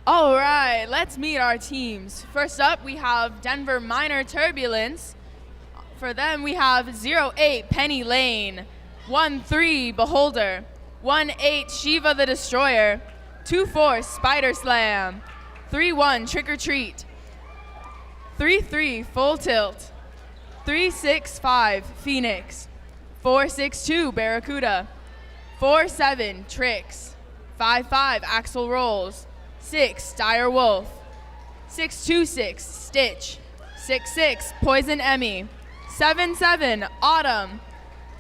All right, let's meet our teams. First up, we have Denver Minor Turbulence. For them, we have 08 Penny Lane, 13 Beholder, 18 Shiva the Destroyer, 24 Spider Slam, 31 Trick or Treat, 33 Full Tilt, 365 Phoenix, 462 Barracuda, 47 Tricks, 55 Axel Rolls, 6 Dire Wolf, 626 Stitch, 66 Poison Emmy, 77 Autumn,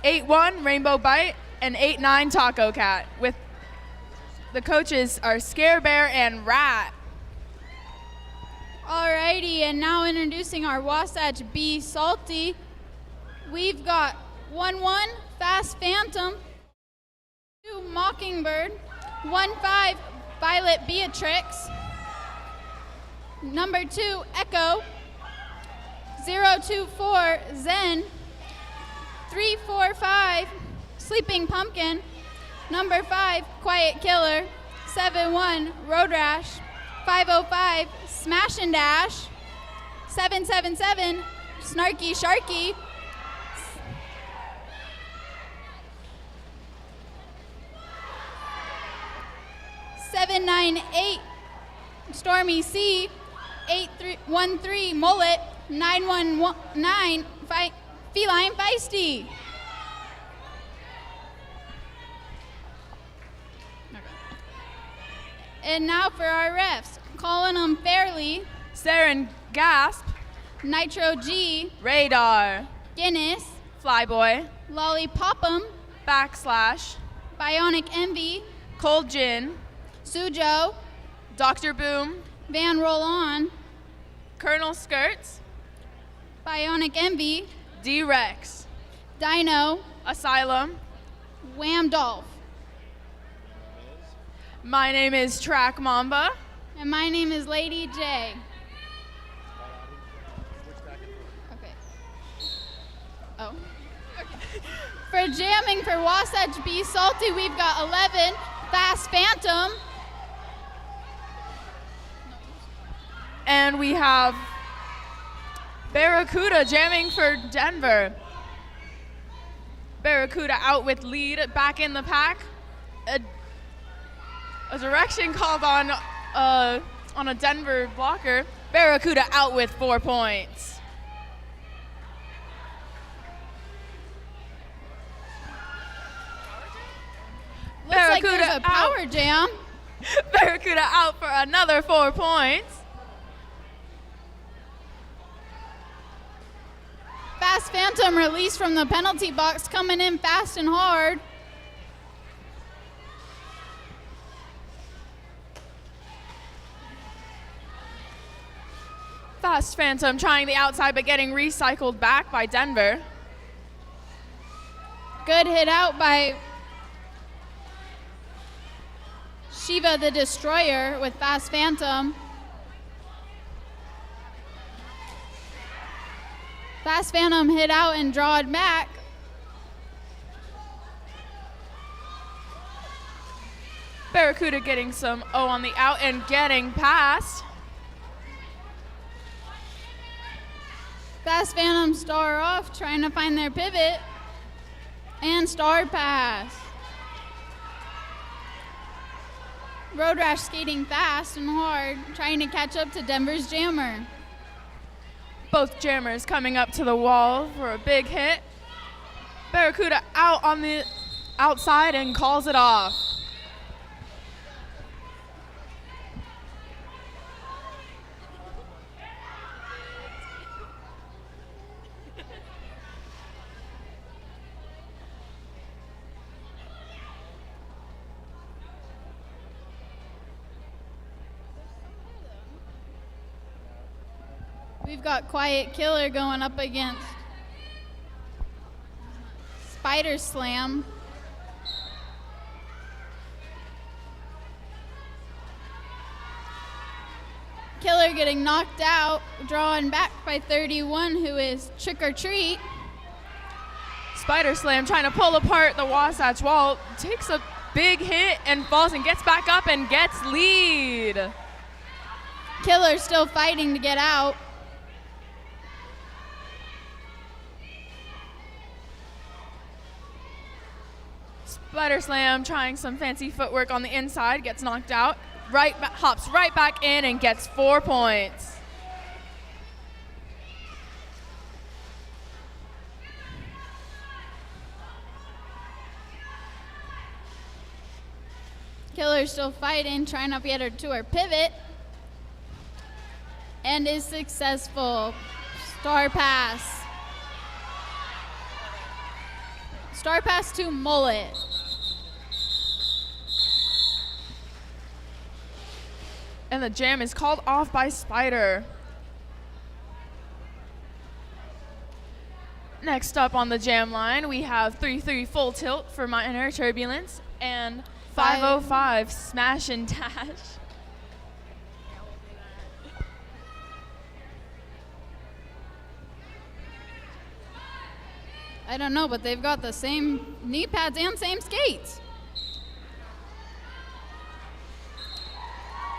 81 Rainbow Bite, and 89 Taco Cat. With the coaches are Scare Bear and Rat. Alrighty, and now introducing our Wasatch B Salty. We've got 1-1 Fast Phantom, 2 Mockingbird, 1-5 Violet Beatrix, number 2 Echo, 024 Zen, 345 Sleeping Pumpkin, number 5 Quiet Killer, 71 Road Rash, 505 Smash and Dash, 777 Snarky Sharky, 798 Stormy C, 813 Mullet, 919 Feline Feisty. And now for our refs, calling them fairly: Saren Gasp, Nitro G, Radar, Guinness, Flyboy, Lollipop'em, Backslash, Bionic Envy, Cold Gin, Sujo, Dr. Boom, Van Roll On, Colonel Skirts, Bionic Envy, D-Rex, Dino, Asylum. Wham Dolph. My name is Track Mamba. And my name is Lady J. Okay. Oh. Okay. For jamming for Wasatch B Salty, we've got 11 Fast Phantom. And we have Barracuda jamming for Denver. Barracuda out with lead, back in the pack. A direction called on a Denver blocker. Barracuda out with 4 points. Looks like there's a power jam. Barracuda out for another 4 points. Fast Phantom released from the penalty box, coming in fast and hard. Fast Phantom trying the outside but getting recycled back by Denver. Good hit out by Shiva the Destroyer with Fast Phantom. Fast Phantom hit out and drawed back. Barracuda getting some O on the out and getting past. Fast Phantom star off, trying to find their pivot. And star pass. Road Rash skating fast and hard, trying to catch up to Denver's jammer. Both jammers coming up to the wall for a big hit. Barracuda out on the outside and calls it off. We've got Quiet Killer going up against Spider Slam. Killer getting knocked out, drawing back by 31, who is Trick or Treat. Spider Slam trying to pull apart the Wasatch wall, takes a big hit and falls and gets back up and gets lead. Killer still fighting to get out. Spider Slam trying some fancy footwork on the inside, gets knocked out. Hops right back in and gets 4 points. Killer's still fighting, trying not to get her to her pivot. And is successful. Star pass. Star pass to Mullet. And the jam is called off by Spider. Next up on the jam line, we have 3-3 full tilt for minor Turbulence and 505 smash and dash. I don't know, but they've got the same knee pads and same skates.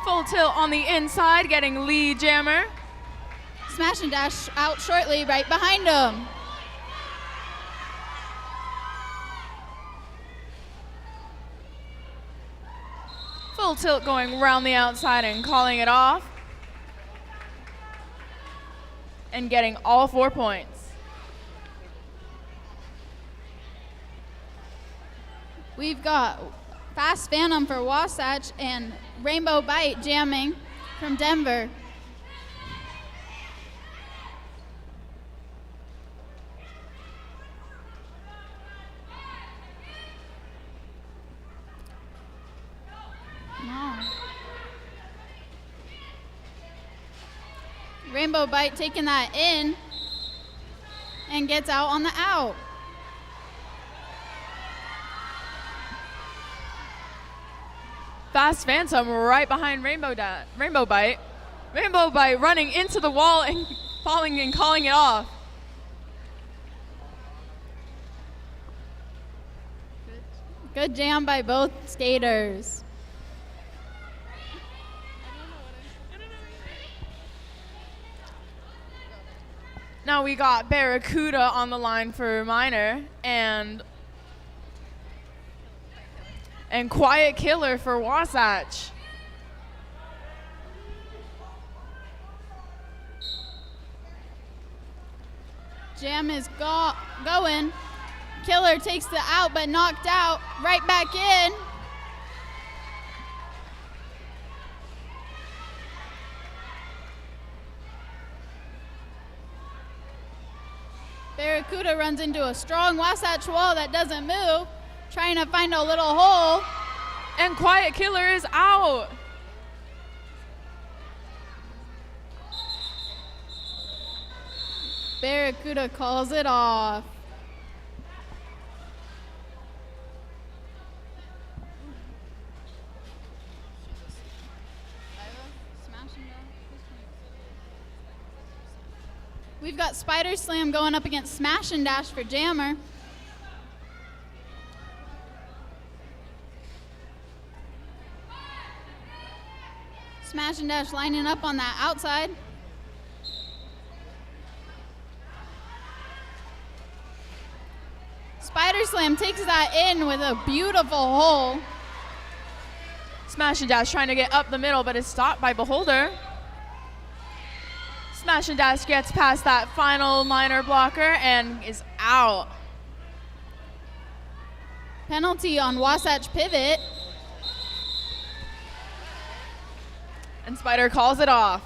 Full tilt on the inside, getting lead jammer. Smash and dash out shortly, right behind him. Full tilt going around the outside and calling it off. And getting all 4 points. We've got Fast Phantom for Wasatch and Rainbow Bite jamming from Denver. No. Rainbow Bite taking that in and gets out on the out. Fast Phantom right behind Rainbow Bite. Rainbow Bite running into the wall and falling and calling it off. Good jam by both skaters. Now we got Barracuda on the line for minor and Quiet Killer for Wasatch. Jam is going. Killer takes the out, but knocked out. Right back in. Barracuda runs into a strong Wasatch wall that doesn't move, trying to find a little hole. And Quiet Killer is out. Barracuda calls it off. We've got Spider Slam going up against Smash and Dash for Jammer. Smash and Dash lining up on that outside. Spider Slam takes that in with a beautiful hole. Smash and Dash trying to get up the middle, but is stopped by Beholder. Smash and Dash gets past that final minor blocker and is out. Penalty on Wasatch pivot. And Spider calls it off.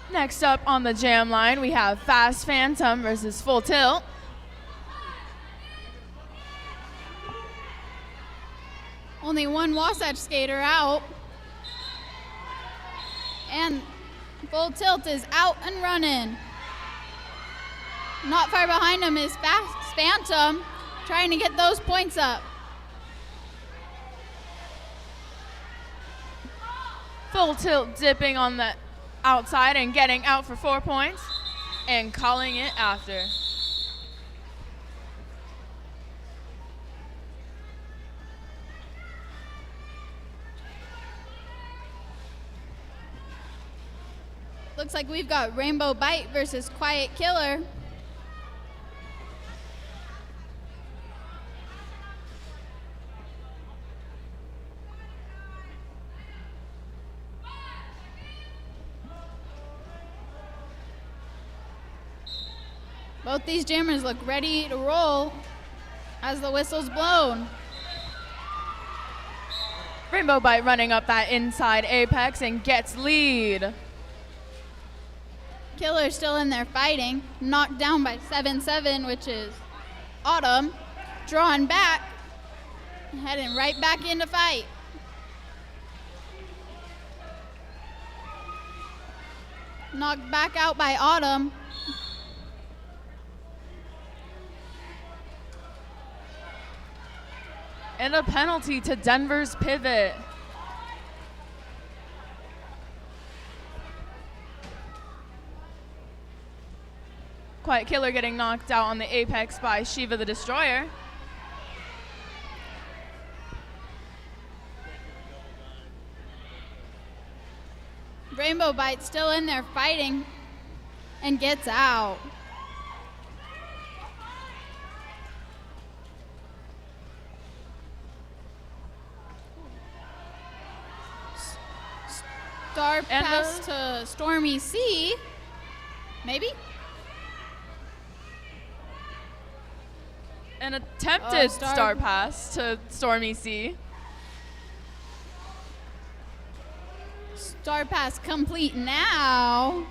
Next up on the jam line, we have Fast Phantom versus Full Tilt. Only one Wasatch skater out. And Full Tilt is out and running. Not far behind him is Fast Phantom, trying to get those points up. Full Tilt dipping on the outside and getting out for 4 points and calling it after. Looks like we've got Rainbow Bite versus Quiet Killer. Both these jammers look ready to roll as the whistle's blown. Rainbow Bite running up that inside apex and gets lead. Killer still in there fighting, knocked down by 7-7, which is Autumn, drawing back, heading right back into fight. Knocked back out by Autumn. And a penalty to Denver's pivot. Quiet Killer getting knocked out on the apex by Shiva the Destroyer. Rainbow Bite still in there fighting and gets out. Star pass to Stormy C, maybe? An attempted star pass to Stormy C. Star pass complete now.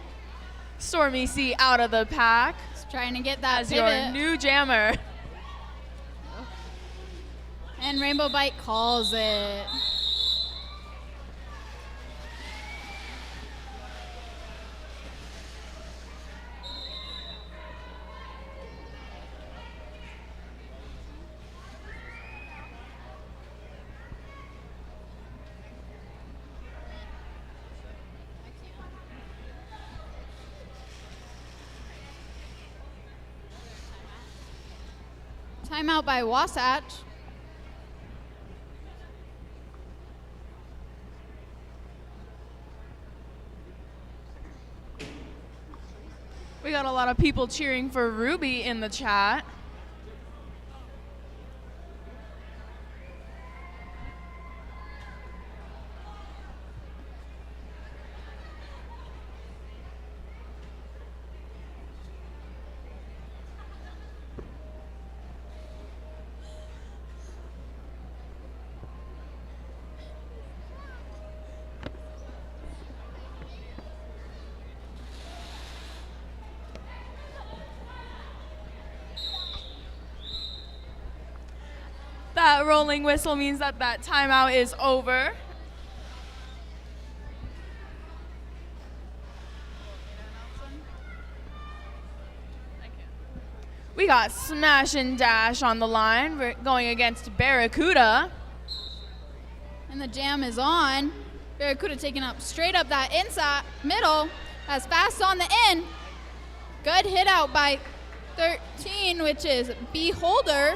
Stormy C out of the pack. Just trying to get that as pivot. your new jammer. And Rainbow Bite calls it. Timeout by Wasatch. We got a lot of people cheering for Ruby in the chat. That rolling whistle means that that timeout is over. We got Smash and Dash on the line. We're going against Barracuda. And the jam is on. Barracuda taking up straight up that inside middle. As fast on the end. Good hit out by 13, which is Beholder.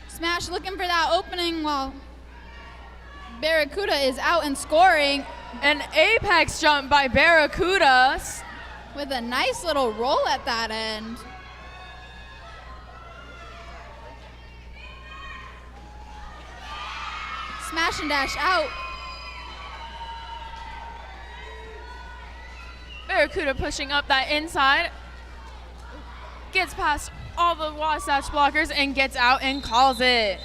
Smash looking for that opening while Barracuda is out and scoring. An apex jump by Barracuda. With a nice little roll at that end. Smash and dash out. Barracuda pushing up that inside. Gets past all the Wasatch blockers and gets out and calls it.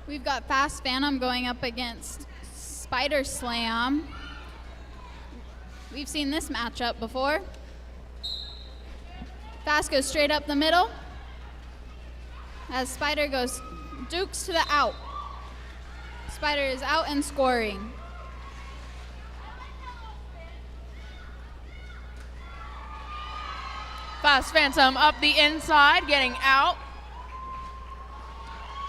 We've got Fast Phantom going up against Spider Slam. We've seen this matchup before. Fast goes straight up the middle as Spider goes Dukes to the out. Spider is out and scoring. Fast Phantom up the inside, getting out.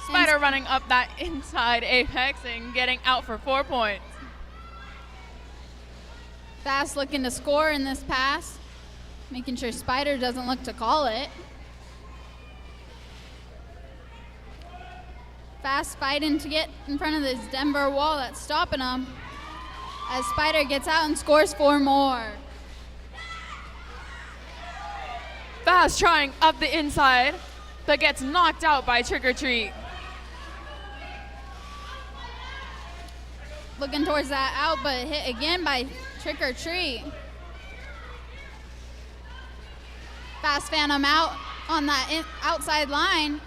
Spider running up that inside apex and getting out for 4 points. Fast looking to score in this pass, making sure Spider doesn't look to call it. Fast fighting to get in front of this Denver wall that's stopping him, as Spider gets out and scores 4 more. Fast trying up the inside, but gets knocked out by Trick or Treat. Looking towards that out, but hit again by Trick or Treat. Fast Phantom out on that outside line,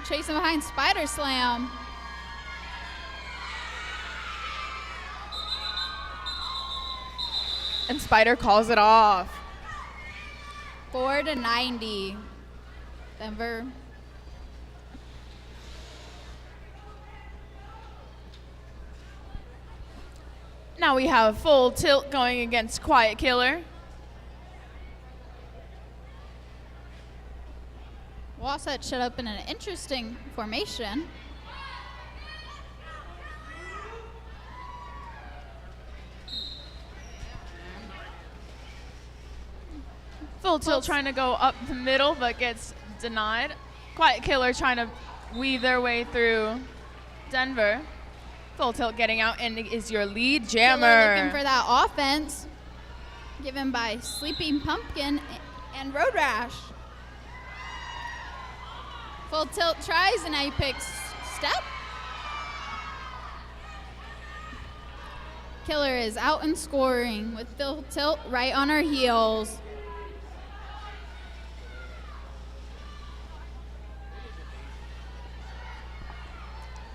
chasing behind Spider Slam. And Spider calls it off. 4-90, Denver. Now we have Full Tilt going against Quiet Killer. Wasatch set up in an interesting formation. Full Tilt trying to go up the middle, but gets denied. Quiet Killer trying to weave their way through Denver. Full Tilt getting out and is your lead jammer. Killer looking for that offense, given by Sleeping Pumpkin and Road Rash. Full Tilt tries an apex step. Killer is out and scoring with Full Tilt right on her heels.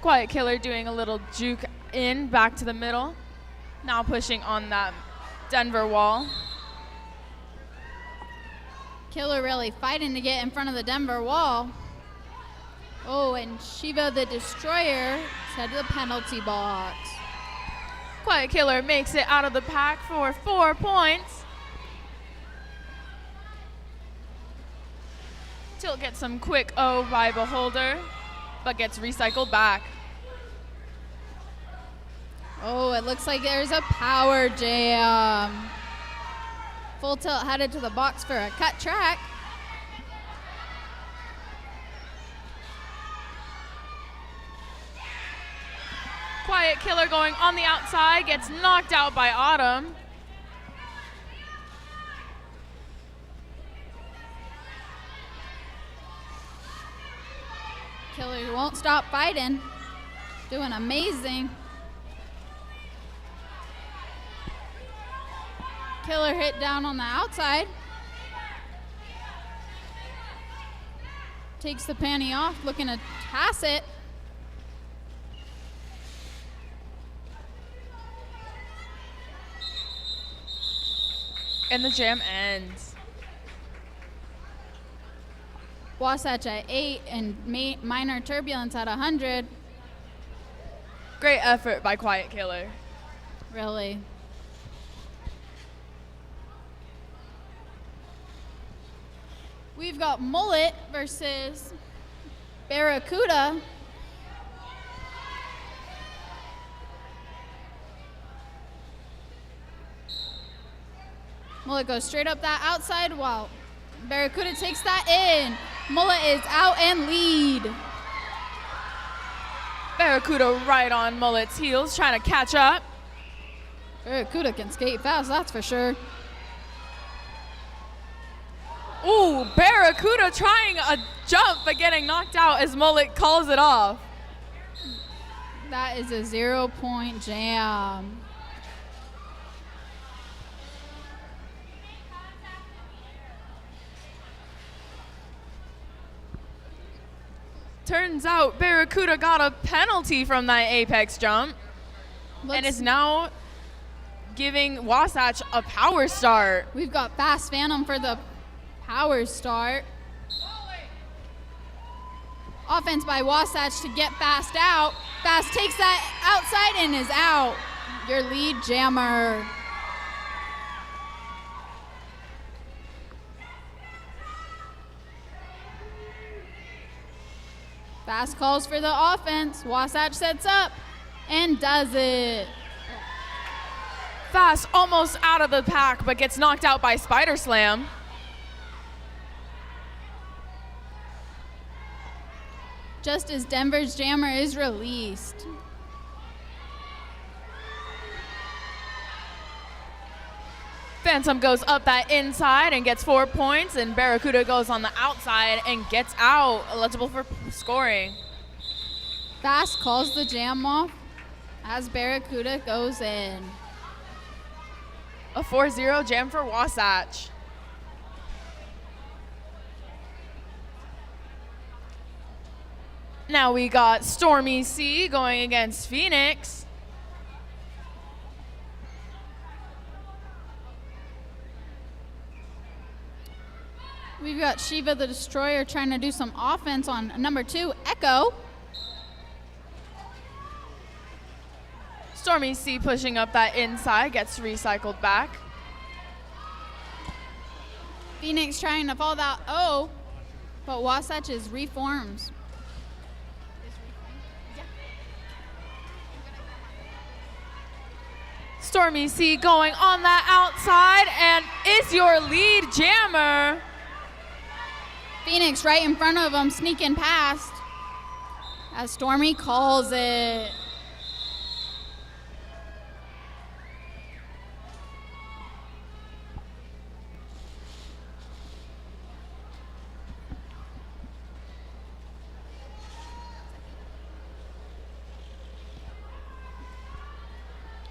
Quiet Killer doing a little juke in, back to the middle. Now pushing on that Denver wall. Killer really fighting to get in front of the Denver wall. Oh, and Shiva the Destroyer is head to the penalty box. Quiet Killer makes it out of the pack for 4 points. Tilt gets some quick O by Beholder, but gets recycled back. Oh, it looks like there's a power jam. Full Tilt headed to the box for a cut track. Quiet Killer going on the outside, gets knocked out by Autumn. Killer won't stop fighting. Doing amazing. Killer hit down on the outside. Takes the panty off, looking to pass it. And the jam ends. Wasatch at 8 and Minor Turbulence at 100. Great effort by Quiet Killer. Really. We've got Mullet versus Barracuda. Mullet goes straight up that outside while Barracuda takes that in. Mullet is out and lead. Barracuda right on Mullet's heels, trying to catch up. Barracuda can skate fast, that's for sure. Ooh, Barracuda trying a jump but getting knocked out as Mullet calls it off. That is a 0-point jam. Turns out Barracuda got a penalty from that apex jump and is now giving Wasatch a power start. We've got Fast Phantom for the power start. offense by Wasatch to get Fast out. Fast takes that outside and is out. Your lead jammer. Fast calls for the offense. Wasatch sets up and does it. Fast almost out of the pack, but gets knocked out by Spider Slam. Just as Denver's jammer is released. Phantom goes up that inside and gets 4 points, and Barracuda goes on the outside and gets out, eligible for scoring. Fast calls the jam off as Barracuda goes in. A 4-0 jam for Wasatch. Now we got Stormy C going against Phoenix. We've got Shiva the Destroyer trying to do some offense on number 2, Echo. Stormy C pushing up that inside, gets recycled back. Phoenix trying to fall that O, but Wasatch is reforms. Stormy C going on that outside and is your lead jammer. Phoenix right in front of him, sneaking past as Stormy calls it.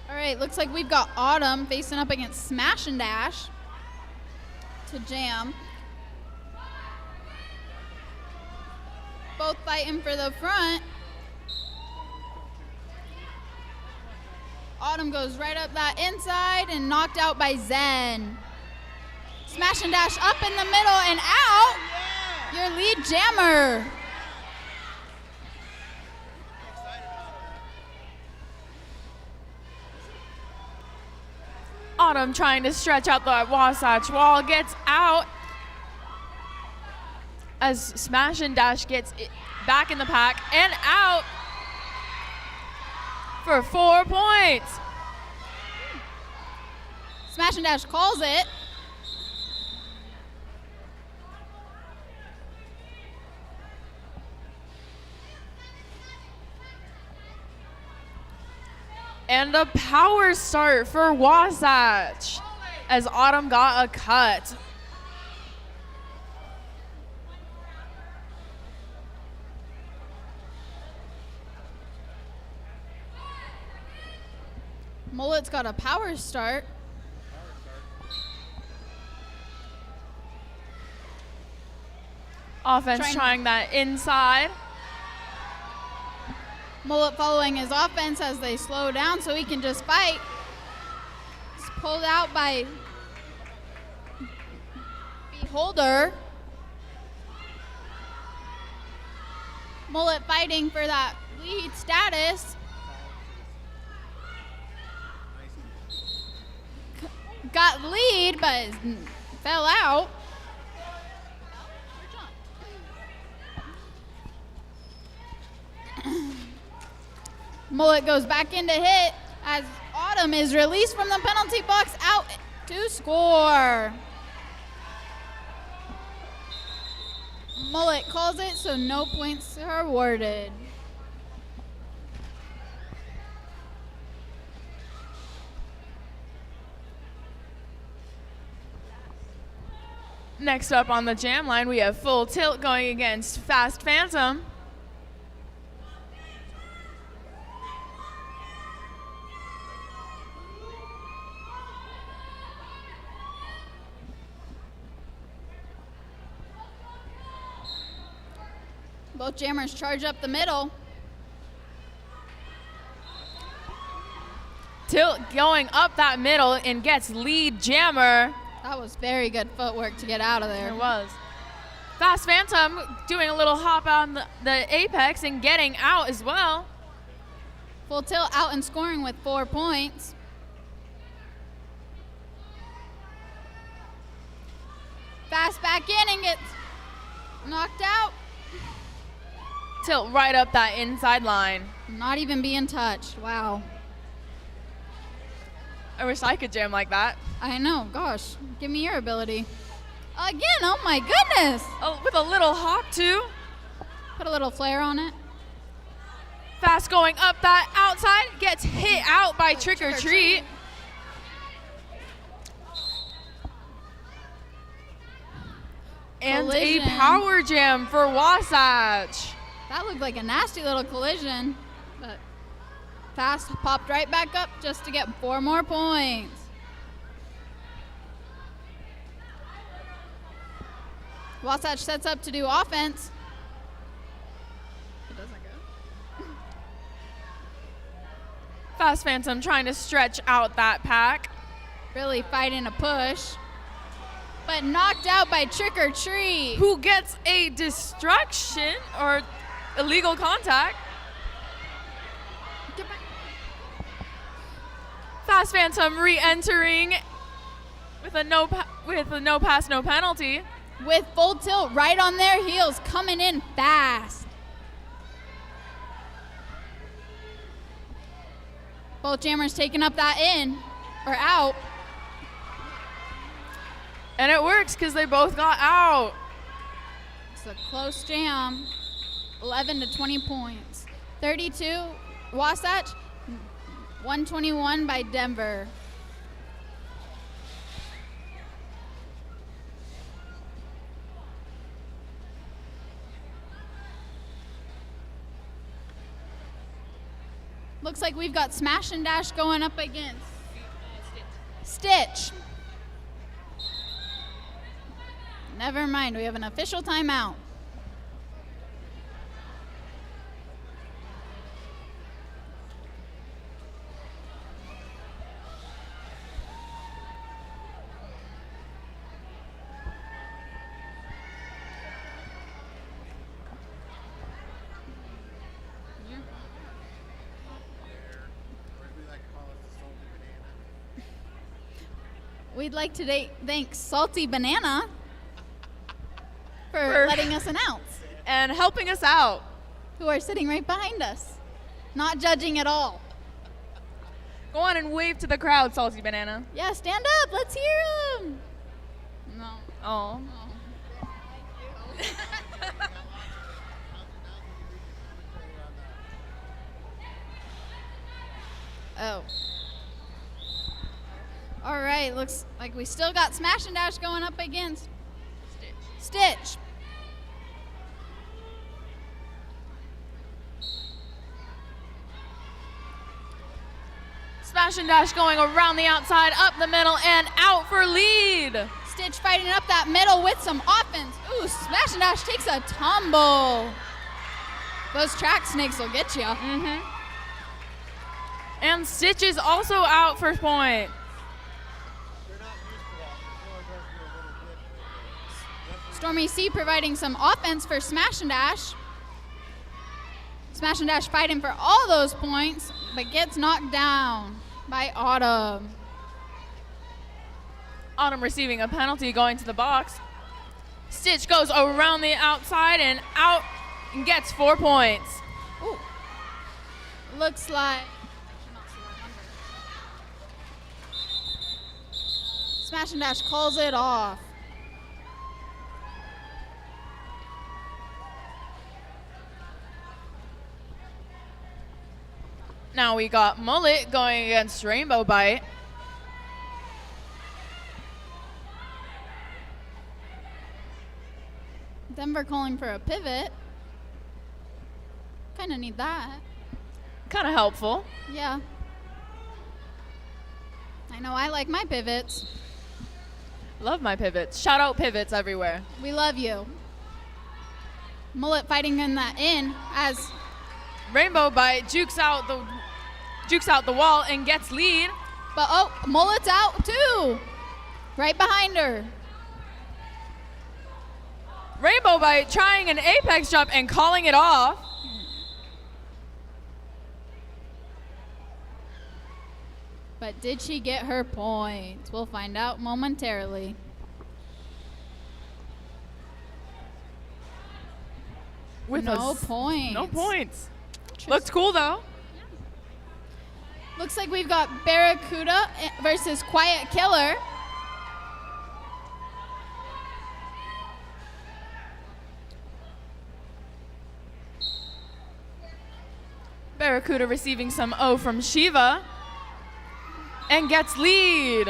All right, looks like we've got Autumn facing up against Smash and Dash to jam. Both fighting for the front. Autumn goes right up that inside and knocked out by Zen. Smash and Dash up in the middle and out. Your lead jammer. Autumn trying to stretch out the Wasatch wall, gets out as Smash and Dash gets it back in the pack and out for 4 points. Smash and Dash calls it. And a power start for Wasatch as Autumn got a cut. Mullet's got a power start. Offense trying that inside. Mullet following his offense as they slow down so he can just fight. It's pulled out by Beholder. Mullet fighting for that lead status. Got lead, but fell out. Mullet goes back into hit as Autumn is released from the penalty box out to score. Mullet calls it, so no points are awarded. Next up on the jam line, we have Full Tilt going against Fast Phantom. Both jammers charge up the middle. Tilt going up that middle and gets lead jammer. That was very good footwork to get out of there. It was. Fast Phantom doing a little hop on the apex and getting out as well. Full Tilt out and scoring with 4 points. Fast back in and gets knocked out. Tilt right up that inside line. Not even being touched. Wow. I wish I could jam like that. I know. Gosh, give me your ability. Again, oh my goodness. Oh, with a little hop too. Put a little flare on it. Fast going up that outside, gets hit out by Trick or Treat. And Collision. a power jam for Wasatch. That looked like a nasty little collision, but Fast popped right back up just to get 4 more points. Wasatch sets up to do offense. It doesn't go. Fast Phantom trying to stretch out that pack. Really fighting a push, but knocked out by Trick or Treat. Who gets a destruction or illegal contact. Get back. Fast Phantom re-entering with a no pass, no penalty. With Full Tilt right on their heels, coming in fast. Both jammers taking up that in, or out. And it works because they both got out. It's a close jam. 11 to 20 points. 32 Wasatch, 121 by Denver. Looks like we've got Smash and Dash going up against Stitch. Never mind, we have an official timeout. We'd like to thank Salty Banana for letting us announce, and helping us out. who are sitting right behind us, not judging at all. Go on and wave to the crowd, Salty Banana. Yeah, stand up. Let's hear them. No. Oh. Oh. All right, looks like we still got Smash and Dash going up against Stitch. Smash and Dash going around the outside, up the middle, and out for lead. Stitch fighting up that middle with some offense. Ooh, Smash and Dash takes a tumble. Those track snakes will get you. Mm-hmm. And Stitch is also out for point. Stormy C providing some offense for Smash and Dash. Smash and Dash fighting for all those points, but gets knocked down by Autumn. Autumn receiving a penalty going to the box. Stitch goes around the outside and out and gets 4 points. Ooh. Looks like Smash and Dash calls it off. Now we got Mullet going against Rainbow Bite. Denver calling for a pivot. Kind of need that. Kind of helpful. Yeah. I know I like my pivots. Love my pivots. Shout out pivots everywhere. We love you. Mullet fighting in that in as Rainbow Bite jukes out the wall and gets lead. but oh, Mullet's out too. Right behind her. Rainbow by trying an apex jump and calling it off. But did she get her points? We'll find out momentarily. With no points. No points. Looked cool though. Looks like we've got Barracuda versus Quiet Killer. Barracuda receiving some O from Shiva and gets lead.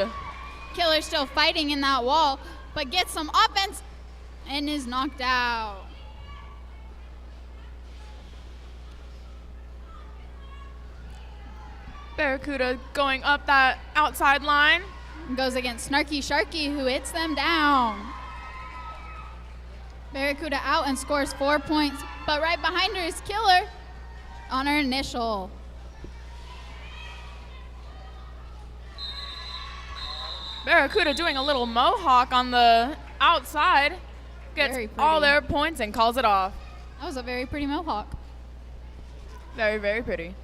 Killer still fighting in that wall, but gets some offense and is knocked out. Barracuda going up that outside line. Goes against Snarky Sharky, who hits them down. Barracuda out and scores 4 points, but right behind her is Killer on her initial. Barracuda doing a little mohawk on the outside. Gets all their points and calls it off. That was a very pretty mohawk. Very, very pretty.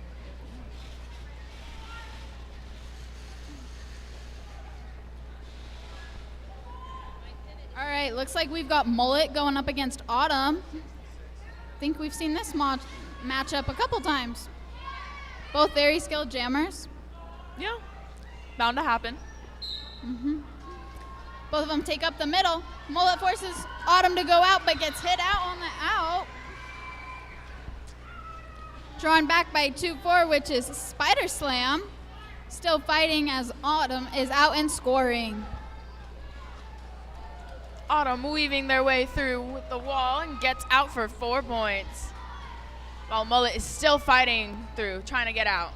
All right, looks like we've got Mullet going up against Autumn. I think we've seen this matchup a couple times. Both very skilled jammers. Yeah, bound to happen. Both of them take up the middle. Mullet forces Autumn to go out, but gets hit out on the out. Drawn back by 2-4, which is Spider Slam. Still fighting as Autumn is out and scoring. Autumn weaving their way through with the wall and gets out for 4 points. While Mullet is still fighting through, trying to get out.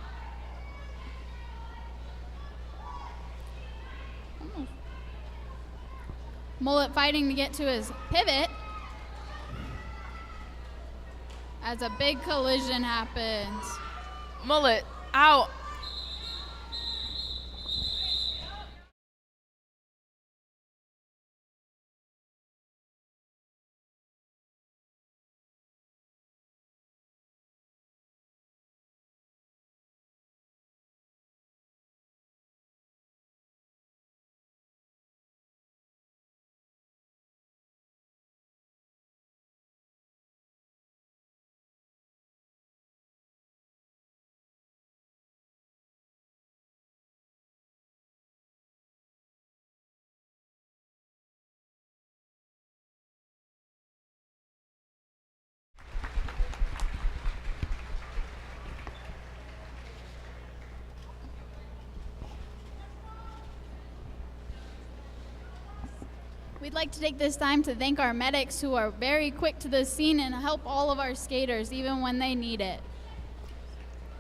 Mullet fighting to get to his pivot as a big collision happens. Mullet out. We'd like to take this time to thank our medics who are very quick to the scene and help all of our skaters even when they need it.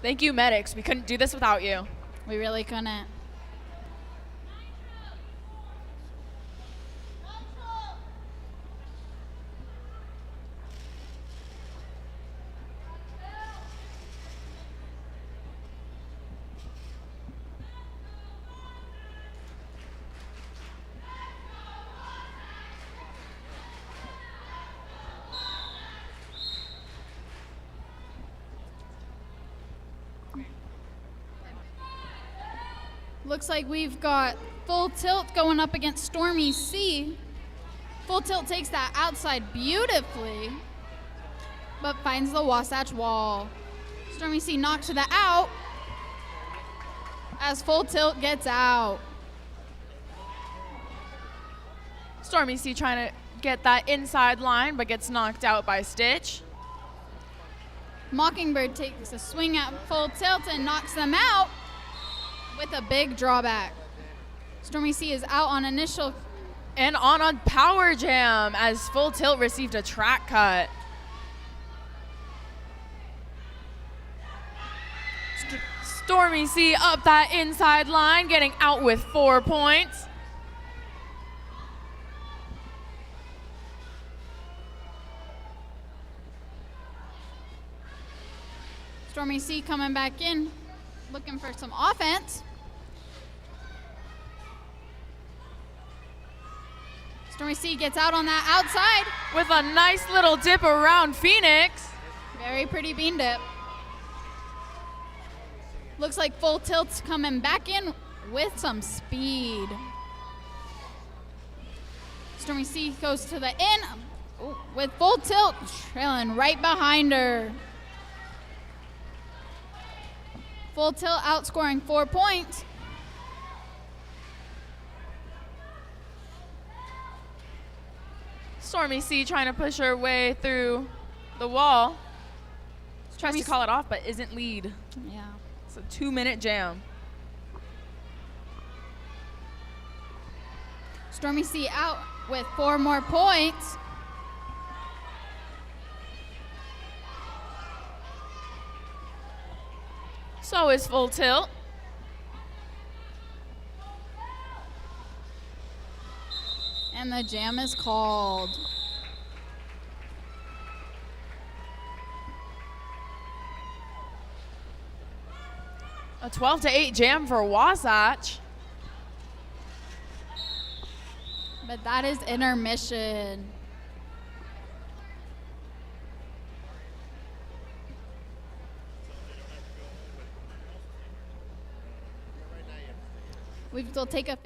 Thank you, medics. We couldn't do this without you. We really couldn't. Looks like we've got Full Tilt going up against Stormy C. Full Tilt takes that outside beautifully, but finds the Wasatch wall. Stormy C knocked to the out as Full Tilt gets out. Stormy C trying to get that inside line, but gets knocked out by Stitch. Mockingbird takes a swing at Full Tilt and knocks them out with a big drawback. Stormy C is out on initial. And on a power jam as Full Tilt received a track cut. Stormy C up that inside line, getting out with 4 points. Stormy C coming back in, looking for some offense. Stormy C gets out on that outside. With a nice little dip around Phoenix. Very pretty bean dip. Looks like Full Tilt's coming back in with some speed. Stormy C goes to the in with Full Tilt trailing right behind her. Full Tilt outscoring 4 points. Stormy C trying to push her way through the wall. Tries to call it off, but isn't lead. Yeah. It's a 2-minute jam. Stormy C out with 4 more points. So is Full Tilt. And the jam is called. A 12-8 jam for Wasatch. But that is intermission. We'll take a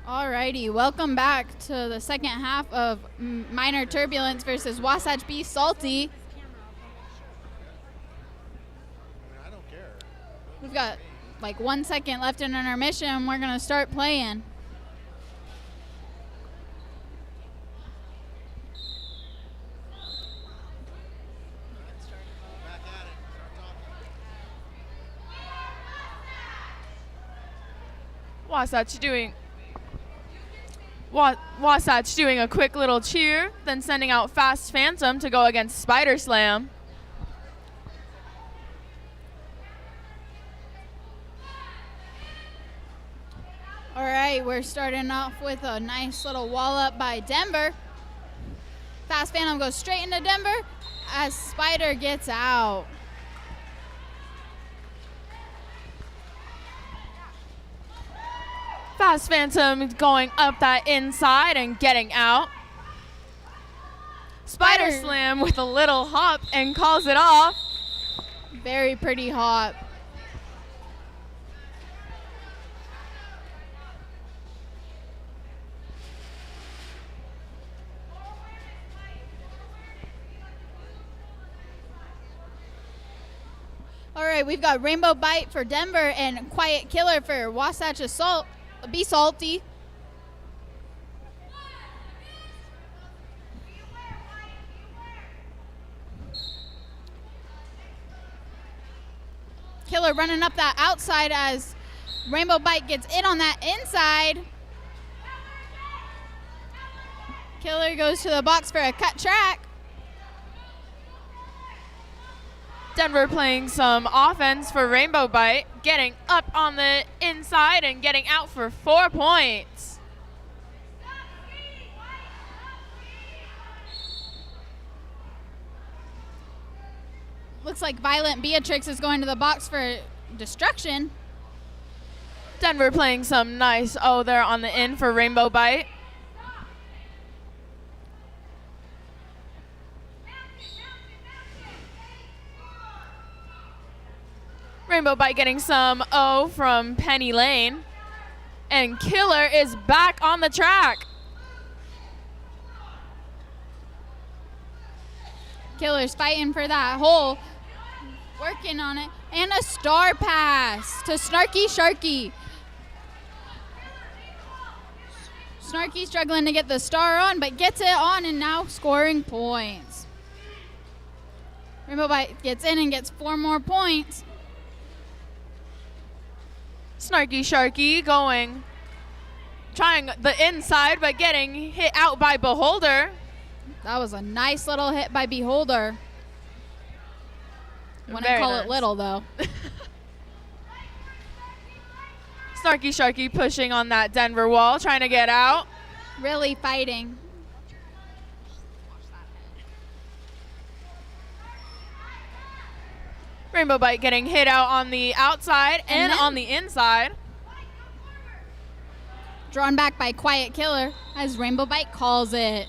Alrighty, welcome back to the second half of Minor Turbulence versus Wasatch Be Salty. We've got like 1 second left in intermission. We're gonna start playing. Wasatch doing a quick little cheer, then sending out Fast Phantom to go against Spider Slam. All right, we're starting off with a nice little wall up by Denver. Fast Phantom goes straight into Denver as Spider gets out. Fast Phantom going up that inside and getting out. Spider Slam with a little hop and calls it off. Very pretty hop. All right, we've got Rainbow Bite for Denver and Quiet Killer for Wasatch Assault. Be Salty. Killer running up that outside as Rainbow Bite gets in on that inside. Killer goes to the box for a cut track. Denver playing some offense for Rainbow Bite, getting up on the inside and getting out for 4 points. Looks like Violent Beatrix is going to the box for destruction. Denver playing some nice there on the in for Rainbow Bite. Rainbow Bite getting some O from Penny Lane. And Killer is back on the track. Killer's fighting for that hole. Working on it. And a star pass to Snarky Sharky. Snarky struggling to get the star on, but gets it on and now scoring points. Rainbow Bite gets in and gets 4 more points. Snarky Sharky trying the inside, but getting hit out by Beholder. That was a nice little hit by Beholder. Wouldn't call it little, though. Snarky Sharky pushing on that Denver wall, trying to get out. Really fighting. Rainbow Bite getting hit out on the outside and on the inside. Drawn back by Quiet Killer as Rainbow Bite calls it.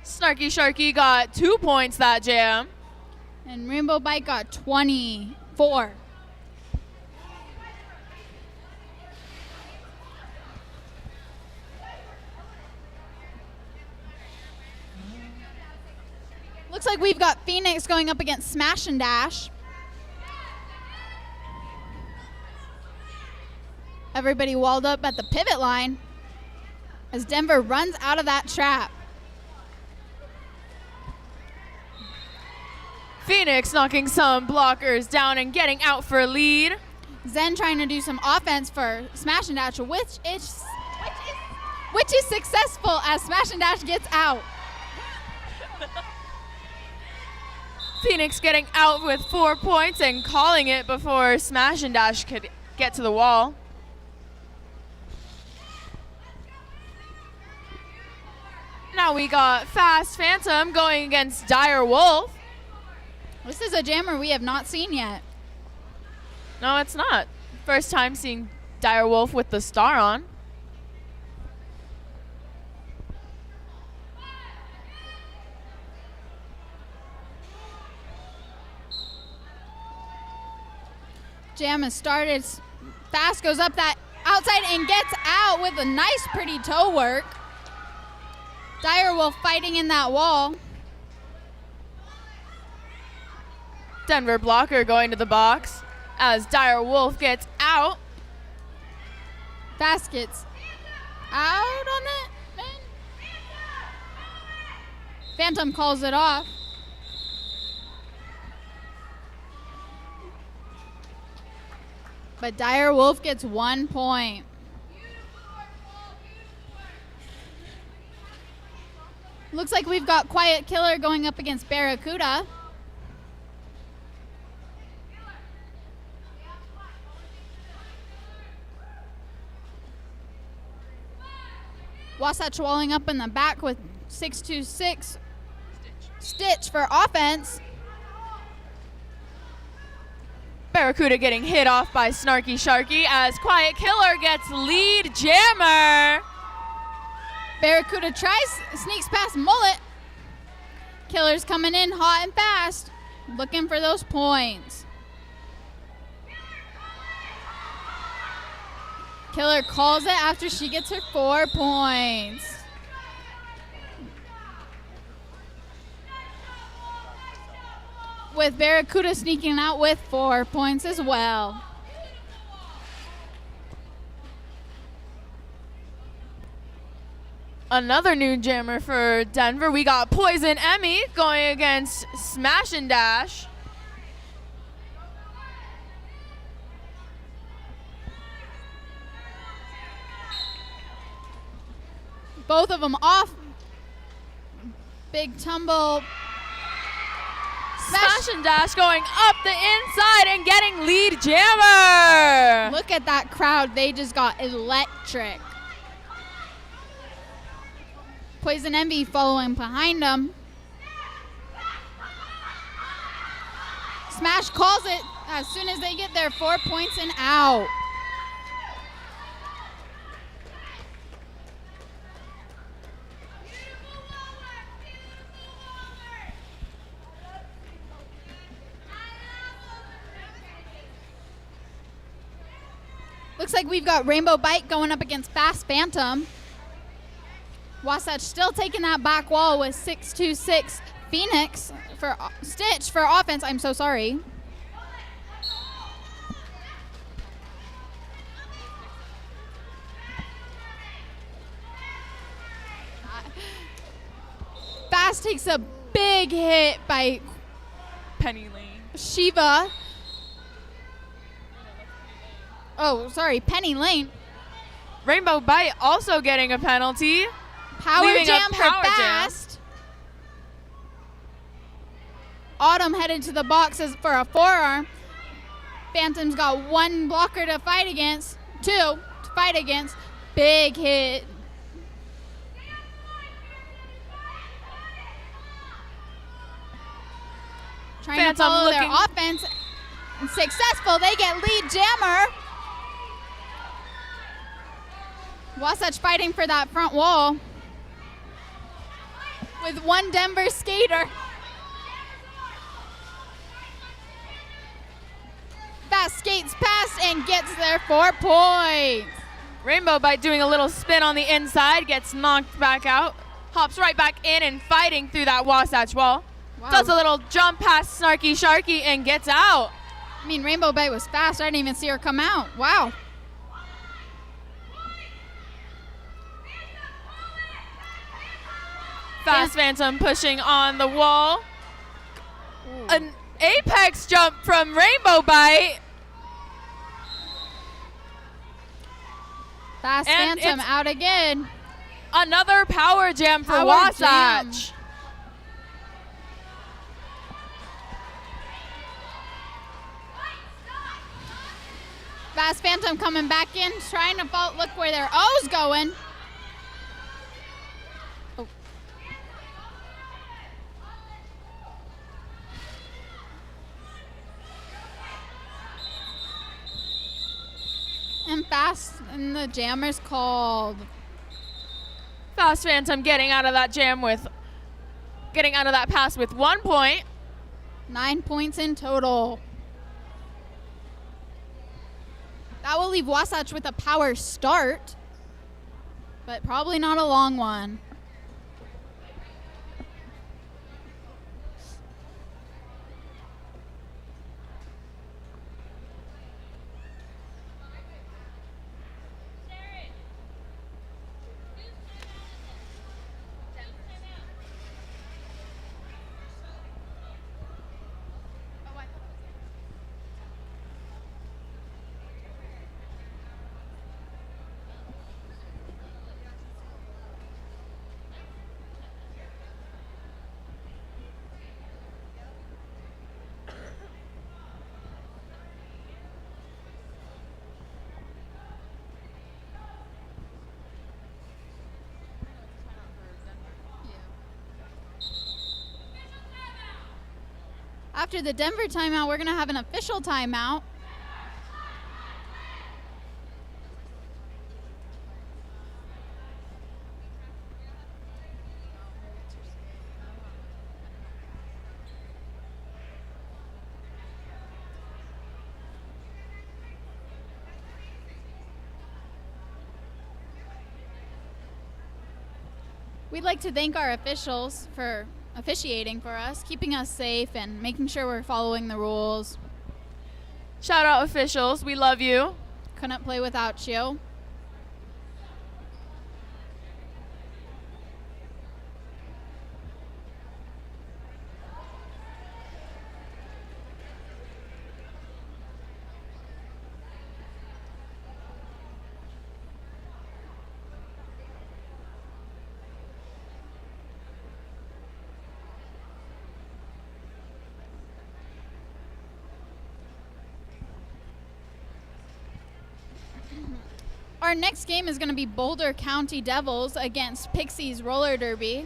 Snarky Sharky got 2 points that jam. And Rainbow Bite got 24. Looks like we've got Phoenix going up against Smash and Dash. Everybody walled up at the pivot line as Denver runs out of that trap. Phoenix knocking some blockers down and getting out for a lead. Zen trying to do some offense for Smash and Dash, which is successful as Smash and Dash gets out. Phoenix getting out with 4 points and calling it before Smash and Dash could get to the wall. Now we got Fast Phantom going against Dire Wolf. This is a jammer we have not seen yet. No, it's not. First time seeing Dire Wolf with the star on. Jam has started. Fast goes up that outside and gets out with a nice, pretty toe work. Direwolf fighting in that wall. Denver blocker going to the box as Direwolf gets out. Fast gets out on that. Phantom calls it off. But Direwolf gets 1 point. Looks like we've got Quiet Killer going up against Barracuda. Wasatch walling up in the back with 626 Stitch for offense. Barracuda getting hit off by Snarky Sharky as Quiet Killer gets lead jammer. Barracuda sneaks past Mullet. Killer's coming in hot and fast, looking for those points. Killer calls it after she gets her 4 points. With Barracuda sneaking out with 4 points as well. Another new jammer for Denver. We got Poison Emmy going against Smash and Dash. Both of them off. Big tumble. Smash and Dash going up the inside and getting lead jammer. Look at that crowd. They just got electric. Poison Envy following behind them. Smash calls it as soon as they get their 4 points and out. Looks like we've got Rainbow Bite going up against Fast Phantom. Wasatch still taking that back wall with 626 Phoenix for Stitch for offense. I'm so sorry. Fast takes a big hit by Penny Lane. Shiva. Oh, sorry, Penny Lane. Rainbow Bite also getting a penalty. Power Leaving jam a for power Fast. Autumn headed to the boxes for a forearm. Phantom's got 1 blocker to fight against. 2 to fight against. Big hit. Trying Phantom to follow their looking- offense. And successful. They get lead jammer. Wasatch fighting for that front wall with 1 Denver skater. Fast skates past and gets their 4 points. Rainbow Bite doing a little spin on the inside, gets knocked back out, hops right back in and fighting through that Wasatch wall. Wow. Does a little jump past Snarky Sharky and gets out. I mean, Rainbow Bite was fast. I didn't even see her come out. Wow. Fast Phantom pushing on the wall. An apex jump from Rainbow Bite. Fast And Phantom it's- out again. Another power jam for Power Wasatch. jam. Fast Phantom coming back in, trying to look where their O's going. Oh. And Fast, and the jammer's called. Fast Phantom getting out of that pass with 1 point. 9 points in total. That will leave Wasatch with a power start, but probably not a long one. After the Denver timeout, we're going to have an official timeout. We'd like to thank our officials for officiating for us, keeping us safe and making sure we're following the rules. Shout out officials, we love you. Couldn't play without you. Our next game is going to be Boulder County Devils against Pixies Roller Derby.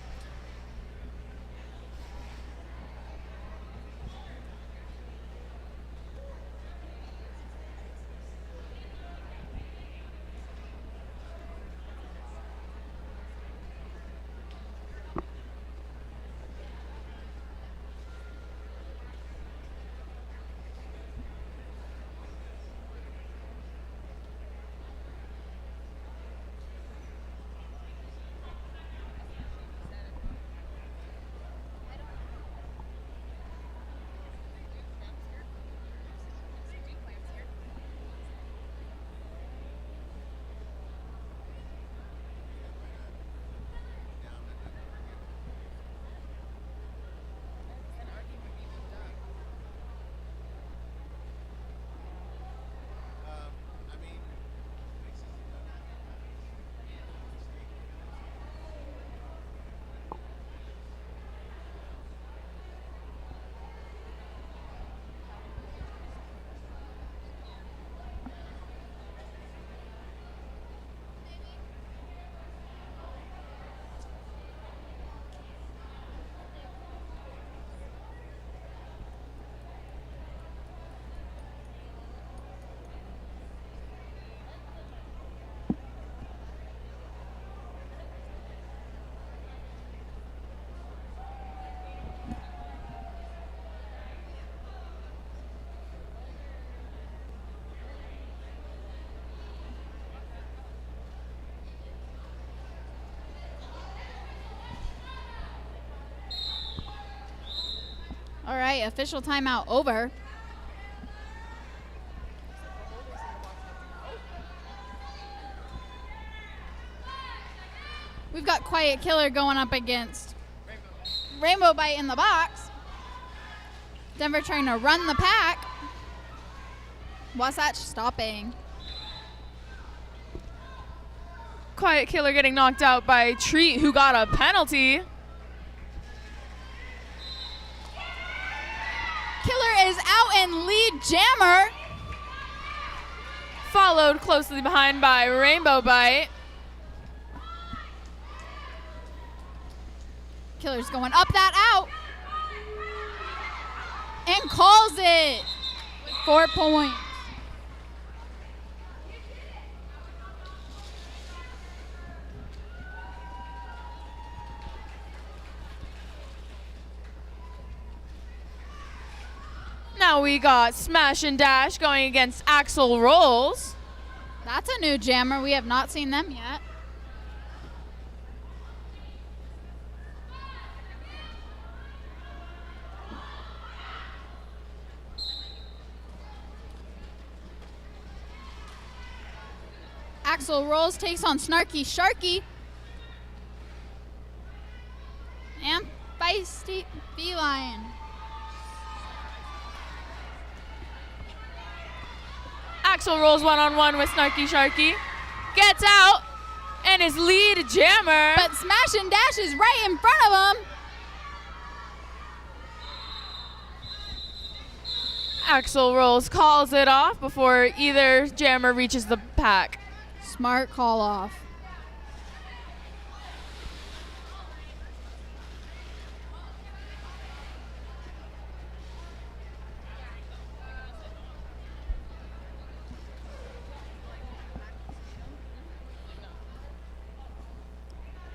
All right, official timeout over. We've got Quiet Killer going up against Rainbow Bite in the box. Denver trying to run the pack. Wasatch stopping. Quiet Killer getting knocked out by Treat, who got a penalty. Killer is out in lead jammer. Followed closely behind by Rainbow Bite. Killer's going up that out. And calls it. 4 points. Now we got Smash and Dash going against Axel Rolls. That's a new jammer. We have not seen them yet. Axel Rolls takes on Snarky Sharky. And Feisty Feline. Axel rolls one-on-one with Snarky Sharky. Gets out and is lead jammer. But Smash and Dash is right in front of him. Axel Rolls calls it off before either jammer reaches the pack. Smart call off.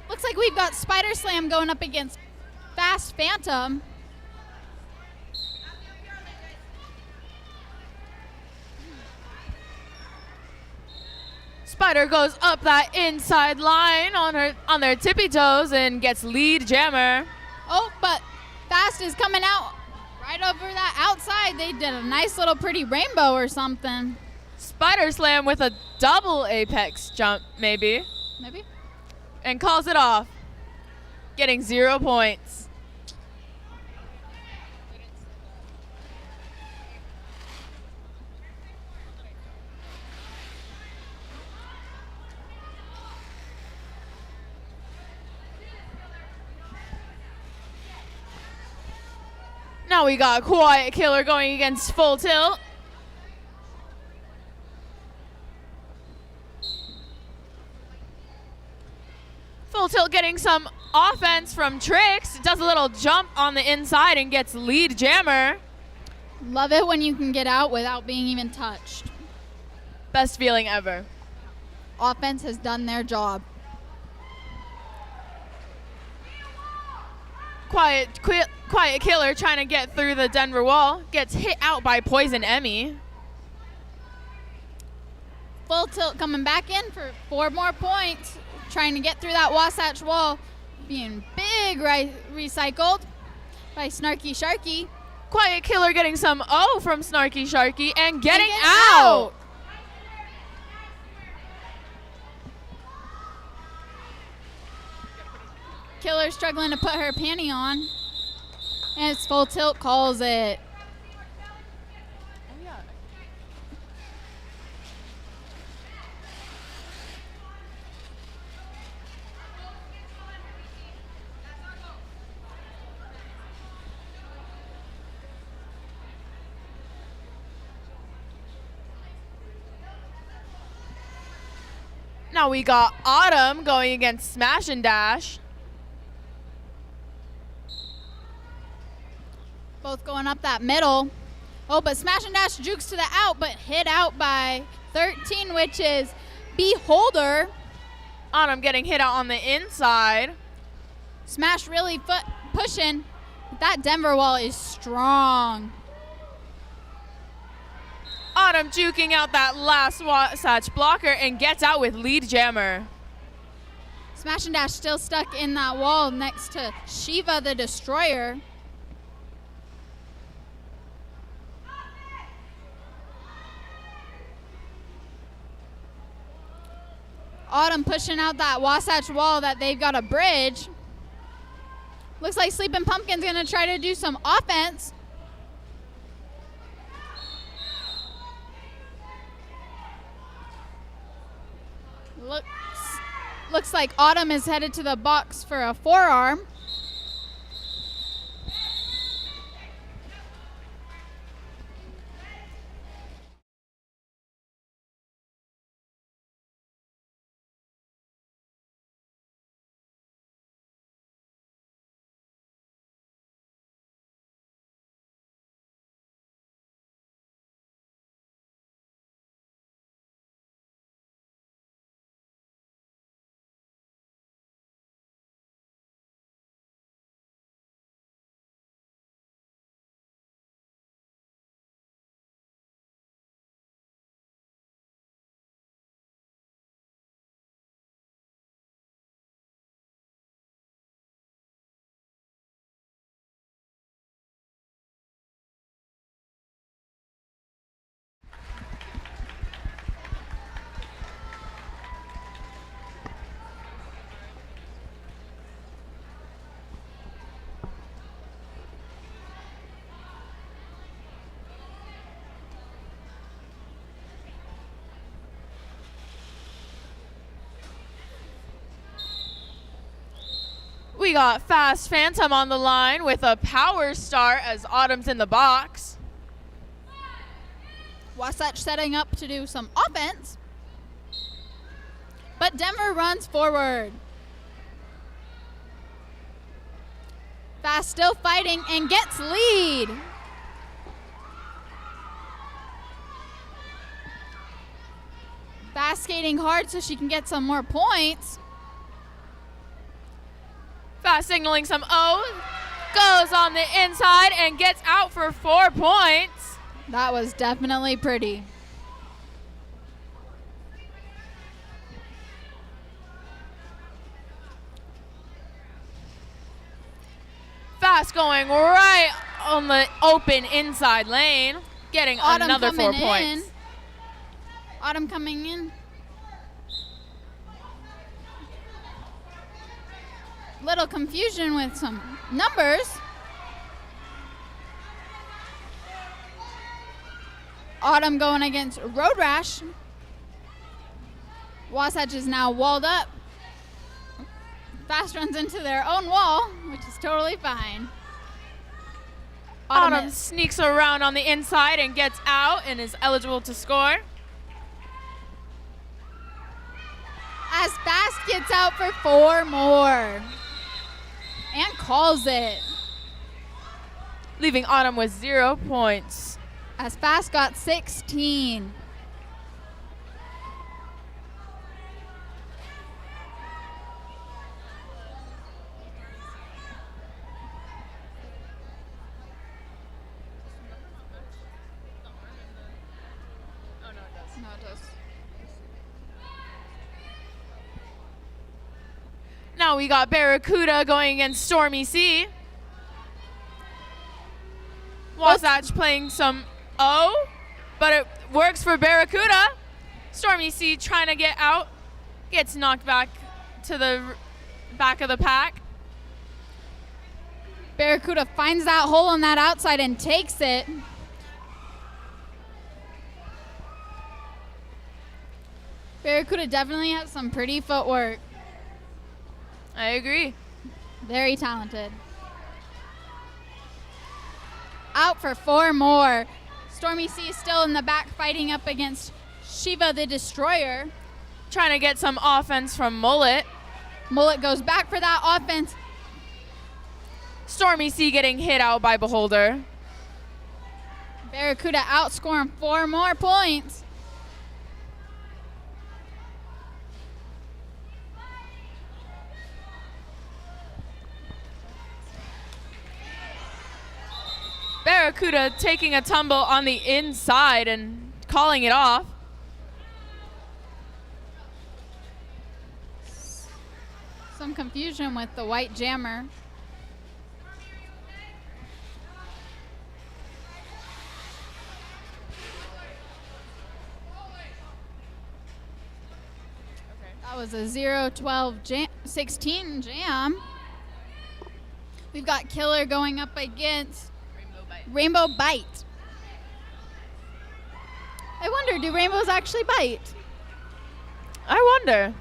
Looks like we've got Spider Slam going up against Fast Phantom. Spider goes up that inside line on their tippy toes and gets lead jammer. Oh, but Fast is coming out right over that outside. They did a nice little pretty rainbow or something. Spider slam with a double apex jump, maybe. Maybe. And calls it off, getting 0 points. Now we got Quiet Killer going against Full Tilt. Full Tilt getting some offense from Trix. Does a little jump on the inside and gets lead jammer. Love it when you can get out without being even touched. Best feeling ever. Offense has done their job. Quiet Killer trying to get through the Denver wall. Gets hit out by Poison Emmy. Full Tilt coming back in for 4 more points. Trying to get through that Wasatch wall. Being big recycled by Snarky Sharky. Quiet Killer getting some O from Snarky Sharky and getting out. Killer struggling to put her panty on. And it's Full Tilt calls it. Now we got Autumn going against Smash and Dash. Both going up that middle. Oh, but Smash and Dash jukes to the out, but hit out by 13, which is Beholder. Autumn getting hit out on the inside. Smash really pushing. That Denver wall is strong. Autumn juking out that last Wasatch blocker and gets out with lead jammer. Smash and Dash still stuck in that wall next to Shiva the Destroyer. Autumn pushing out that Wasatch wall that they've got a bridge. Looks like Sleeping Pumpkin's gonna try to do some offense. Looks like Autumn is headed to the box for a forearm. We got Fast Phantom on the line with a power start as Autumn's in the box. Wasatch setting up to do some offense. But Denver runs forward. Fast still fighting and gets lead. Fast skating hard so she can get some more points. Fast signaling some O. Goes on the inside and gets out for 4 points. That was definitely pretty. Fast going right on the open inside lane, getting Autumn another 4 coming points. in. Autumn coming in. Little confusion with some numbers. Autumn going against Road Rash. Wasatch is now walled up. Fast runs into their own wall, which is totally fine. Autumn sneaks around on the inside and gets out and is eligible to score. As Fast gets out for 4 more. And calls it. Leaving Autumn with 0 points. As Fast got 16. No, it does. Now we got Barracuda going against Stormy Sea. Wasatch playing some O, but it works for Barracuda. Stormy Sea trying to get out, gets knocked back to the back of the pack. Barracuda finds that hole on that outside and takes it. Barracuda definitely has some pretty footwork. I agree. Very talented. Out for 4 more. Stormy Sea still in the back fighting up against Shiva the Destroyer. Trying to get some offense from Mullet. Mullet goes back for that offense. Stormy Sea getting hit out by Beholder. Barracuda outscoring 4 more points. Barracuda taking a tumble on the inside and calling it off. Some confusion with the white jammer. That was a 0-12-16 jam. We've got Killer going up against Rainbow Bite. I wonder, do rainbows actually bite? I wonder.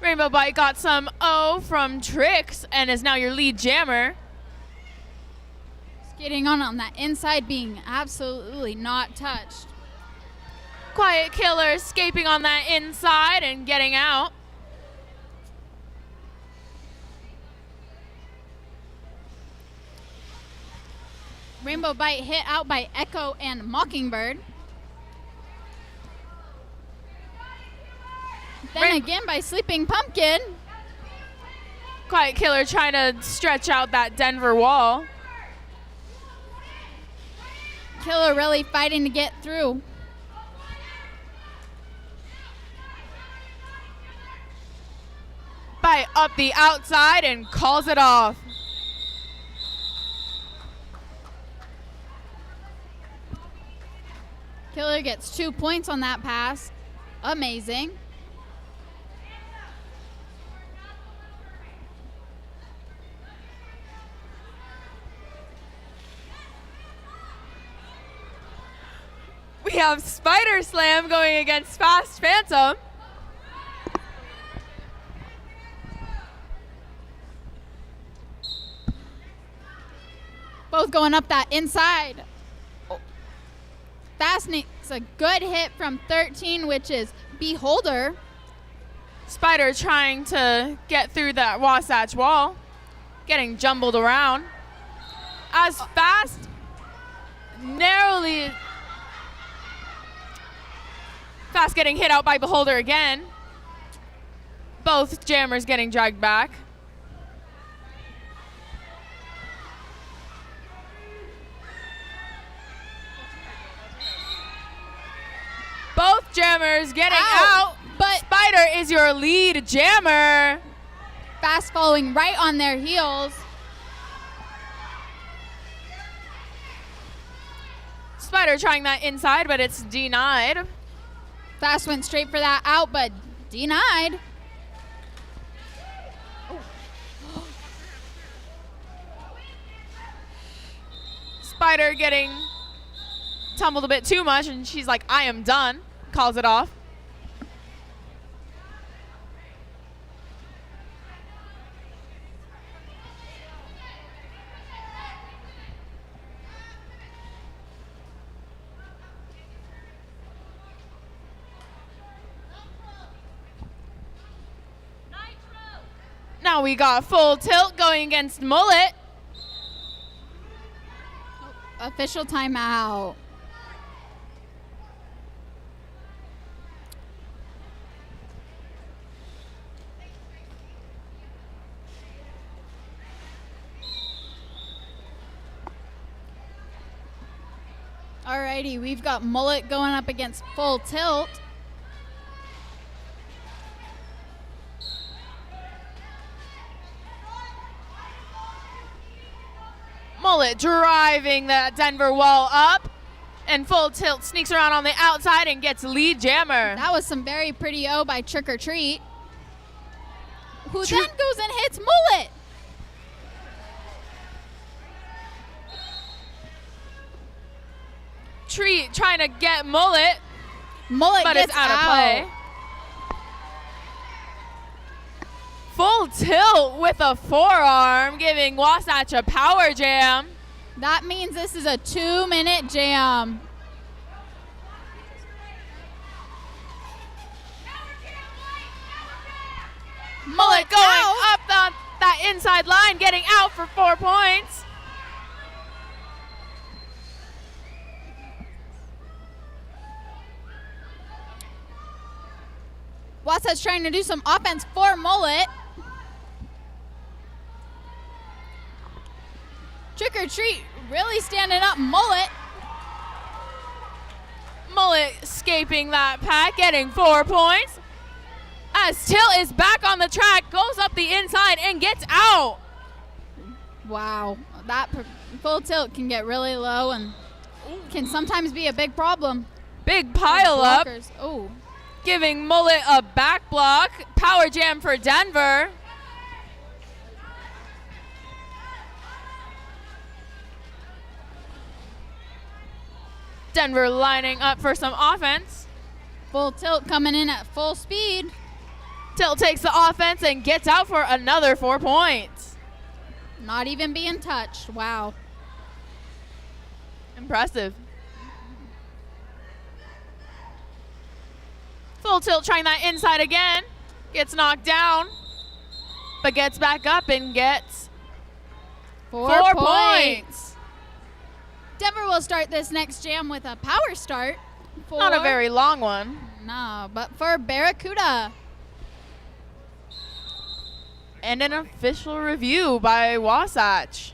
Rainbow Bite got some O from Trix and is now your lead jammer. Skating on that inside, being absolutely not touched. Quiet Killer escaping on that inside and getting out. Rainbow Bite hit out by Echo and Mockingbird. Then again by Sleeping Pumpkin. Quiet Killer trying to stretch out that Denver wall. Killer really fighting to get through. Bite up the outside and calls it off. Killer gets 2 points on that pass. Amazing. We have Spider Slam going against Fast Phantom. Both going up that inside. Fast makes a good hit from 13, which is Beholder. Spider trying to get through that Wasatch wall. Getting jumbled around. As Fast narrowly... Fast getting hit out by Beholder again. Both jammers getting dragged back. Both jammers getting out, but Spider is your lead jammer. Fast following right on their heels. Spider trying that inside, but it's denied. Fast went straight for that out, but denied. Spider getting tumbled a bit too much, and she's like, I am done. Calls it off. Now we got Full Tilt going against Mullet. Official timeout. Alrighty, we've got Mullet going up against Full Tilt. Mullet driving that Denver wall up, and Full Tilt sneaks around on the outside and gets lead jammer. That was some very pretty O by Trick or Treat, who then goes and hits Mullet. Treat trying to get Mullet, but it's out of play. Full Tilt with a forearm, giving Wasatch a power jam. That means this is a 2-minute jam. Mullet going up that inside line, getting out for 4 points. Wasatch trying to do some offense for Mullet. Trick or Treat really standing up Mullet. Mullet escaping that pack, getting 4 points. As Tilt is back on the track, goes up the inside and gets out. Wow, that Full Tilt can get really low and can sometimes be a big problem. Big pile up. Oh. Giving Mullet a back block. Power jam for Denver. Denver lining up for some offense. Full Tilt coming in at full speed. Tilt takes the offense and gets out for another 4 points. Not even being touched. Wow. Impressive. Full Tilt trying that inside again. Gets knocked down, but gets back up and gets 4 points. Denver will start this next jam with a power start. Not a very long one. No, but for Barracuda. And an official review by Wasatch.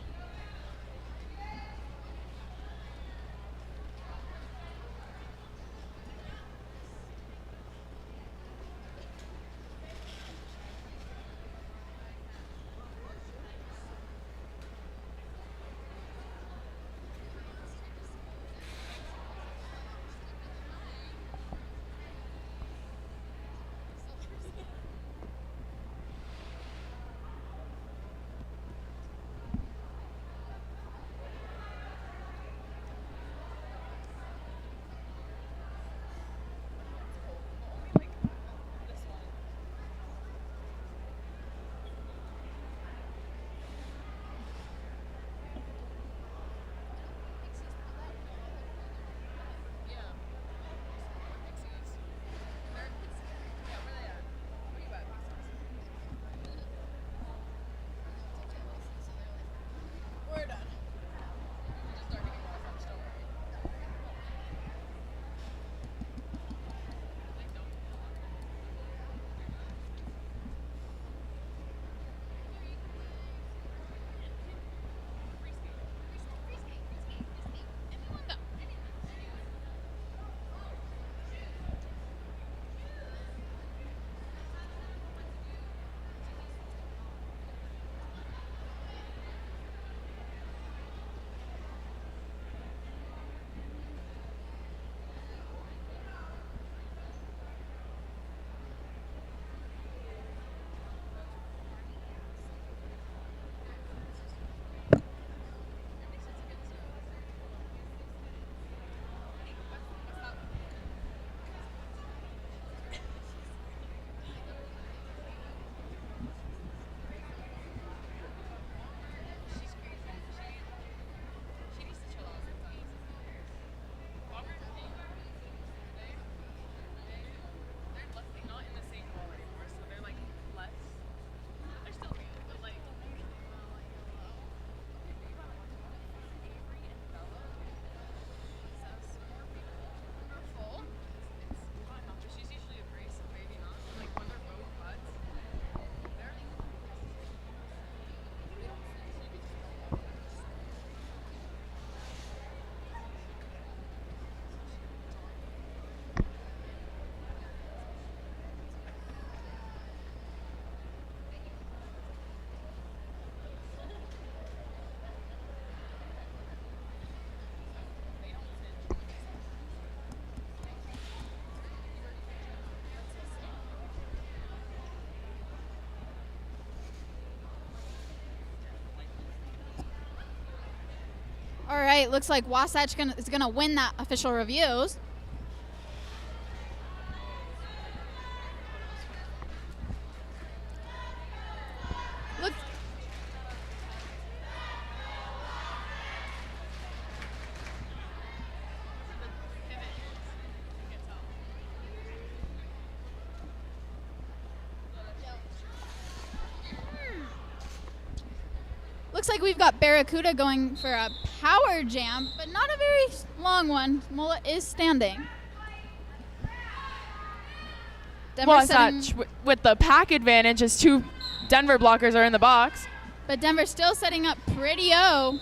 All right, looks like Wasatch is gonna win that official reviews. Look. Looks like we've got Barracuda going for a power jam, but not a very long one. Mullet is standing. Wasatch with the pack advantage as 2 Denver blockers are in the box. But Denver's still setting up pretty O.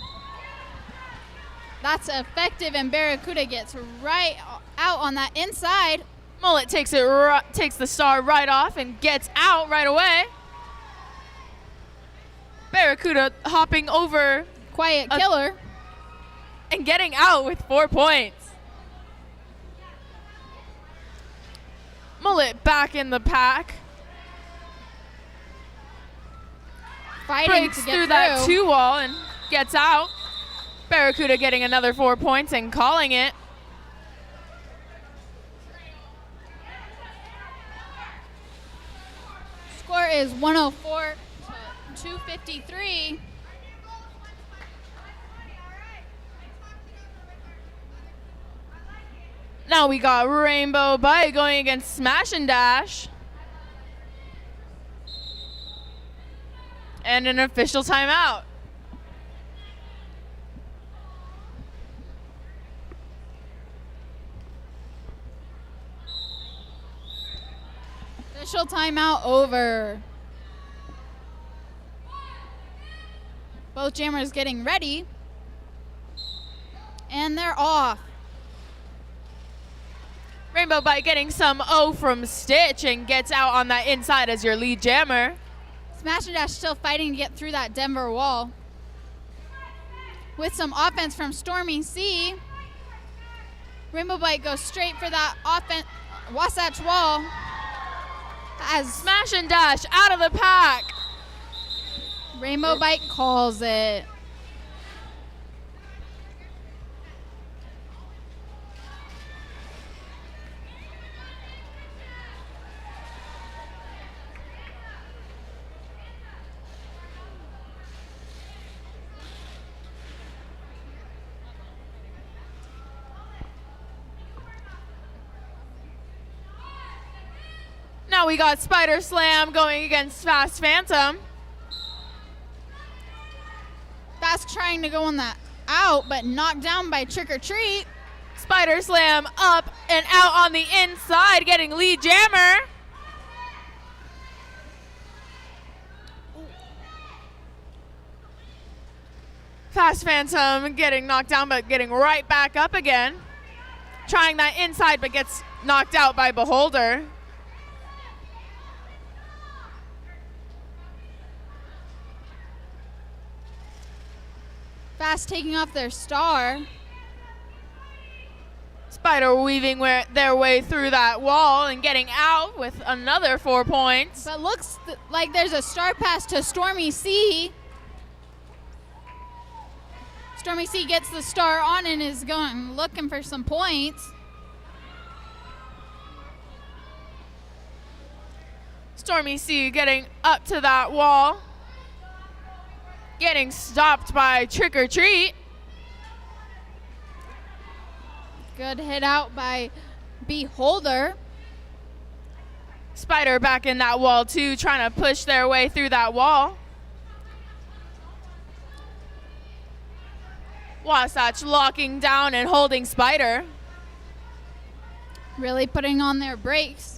That's effective, and Barracuda gets right out on that inside. Mullet takes the star right off and gets out right away. Barracuda hopping over Quiet Killer. And getting out with 4 points. Mullet back in the pack. Fighting Breaks to get through that 2 wall and gets out. Barracuda getting another 4 points and calling it. Score is 104 to 253. Now we got Rainbow Bite going against Smash and Dash. And an official timeout. Official timeout over. Both jammers getting ready. And they're off. Rainbow Bite getting some O from Stitch and gets out on that inside as your lead jammer. Smash and Dash still fighting to get through that Denver wall. With some offense from Stormy C. Rainbow Bite goes straight for that Wasatch wall. As Smash and Dash out of the pack. Rainbow Bite calls it. Now we got Spider Slam going against Fast Phantom. Fast trying to go on that out, but knocked down by Trick or Treat. Spider Slam up and out on the inside, getting lead jammer. Fast Phantom getting knocked down, but getting right back up again. Trying that inside, but gets knocked out by Beholder. Fast taking off their star. Spider weaving their way through that wall and getting out with another 4 points. But looks like there's a star pass to Stormy C. Stormy C gets the star on and is looking for some points. Stormy C getting up to that wall. Getting stopped by Trick or Treat. Good hit out by Beholder. Spider back in that wall too, trying to push their way through that wall. Wasatch locking down and holding Spider. Really putting on their brakes.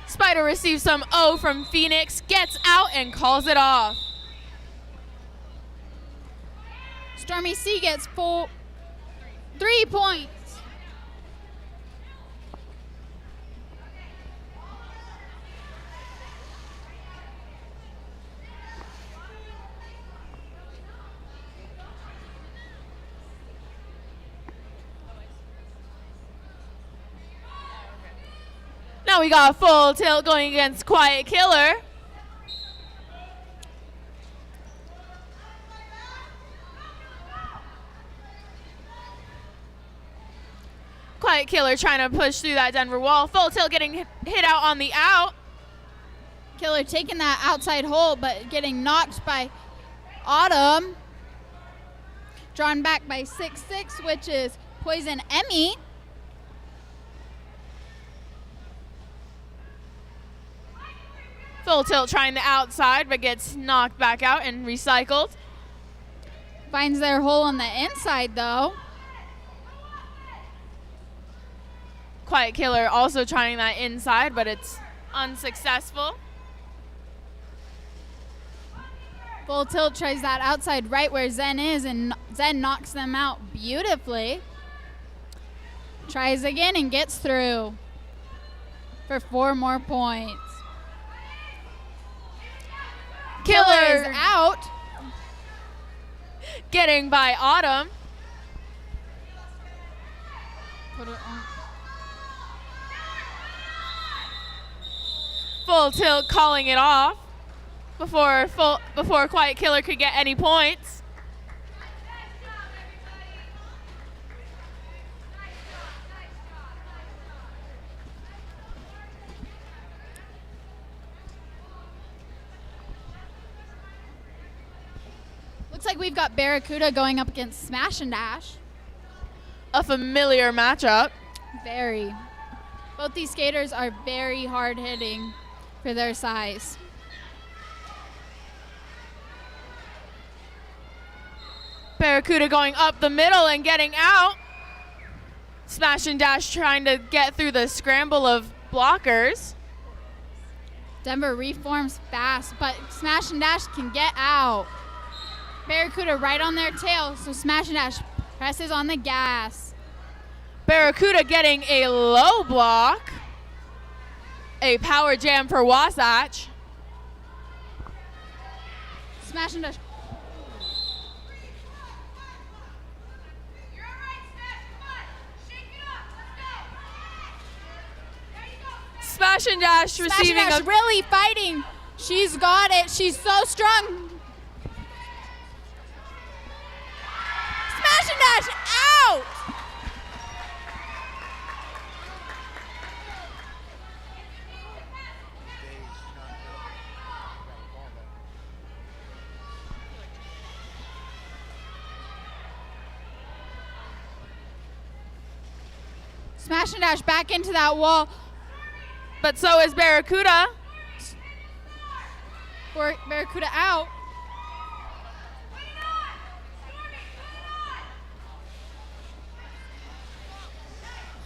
Spider receives some O from Phoenix, gets out and calls it off. Stormy C gets 3 points. Now we got a full tilt going against Quiet Killer. Quiet Killer trying to push through that Denver wall. Full Tilt getting hit out on the out. Killer taking that outside hole, but getting knocked by Autumn. Drawn back by 6-6, which is Poison Emmy. Full Tilt trying the outside, but gets knocked back out and recycled. Finds their hole on the inside, though. Quiet Killer also trying that inside, but it's unsuccessful. Full Tilt tries that outside right where Zen is, and Zen knocks them out beautifully. Tries again and gets through for 4 more points. Killer's out. Getting by Autumn. Put it on. Full Tilt calling it off before Quiet Killer could get any points. Looks like we've got Barracuda going up against Smash and Dash. A familiar matchup. Very. Both these skaters are very hard hitting for their size. Barracuda going up the middle and getting out. Smash and Dash trying to get through the scramble of blockers. Denver reforms fast, but Smash and Dash can get out. Barracuda right on their tail, so Smash and Dash presses on the gas. Barracuda getting a low block. A power jam for Wasatch. Smash and Dash. Smash and Dash receiving Smash and Dash really fighting. She's got it. She's so strong. Smash and Dash out. Smash and Dash back into that wall. But so is Barracuda. Barracuda out.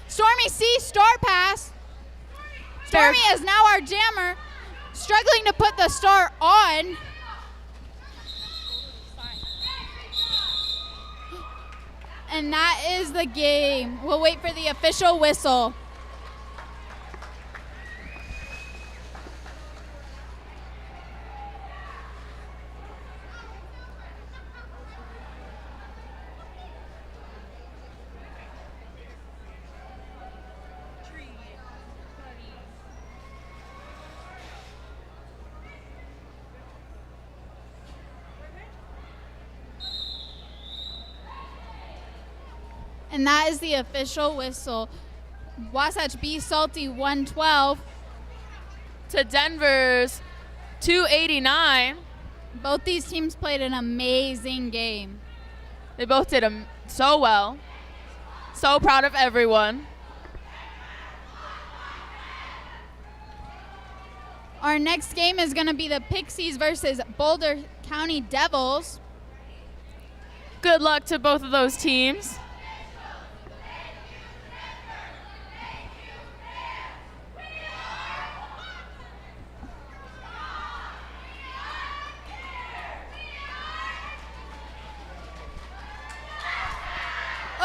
Stormy C star pass. Stormy is now our jammer, struggling to put the star on. And that is the game. We'll wait for the official whistle. And that is the official whistle. Wasatch B Salty 112 to Denver's 289. Both these teams played an amazing game. They both did so well. So proud of everyone. Our next game is going to be the Pixies versus Boulder County Devils. Good luck to both of those teams.